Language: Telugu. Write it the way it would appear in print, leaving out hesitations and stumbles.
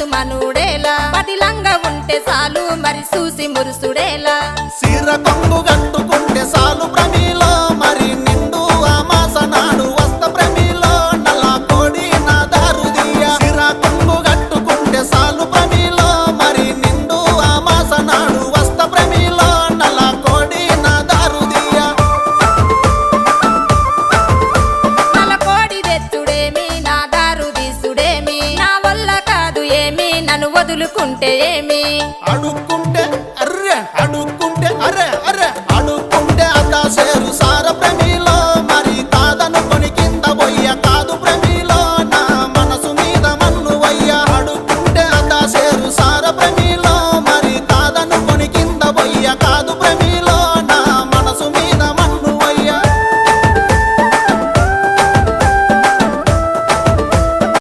మనుడేలా పదిలంగా ఉంటే చాలు మరి చూసి మురుసుడేలా సిర కొంగు కట్టుకుంటే చాలు ప్రమిలో మరి నిండు అమాస నాడు వస్త ప్రమిలో నల్ల కోడి నా దారుదియ సిర కొంగు కట్టుకుంటే చాలు ప్రమిలో మరి నిండు అమాస నాడు వస్త ప్రమిలో నల్ల కోడి నా దారుదియ నల్ల కోడి తెచ్చుడేమి నా దారు తీసుడేమి నా వల్ల కాదు ఏమి నన్ను వదులుకుంటే ఏమి అడుక్కుంటే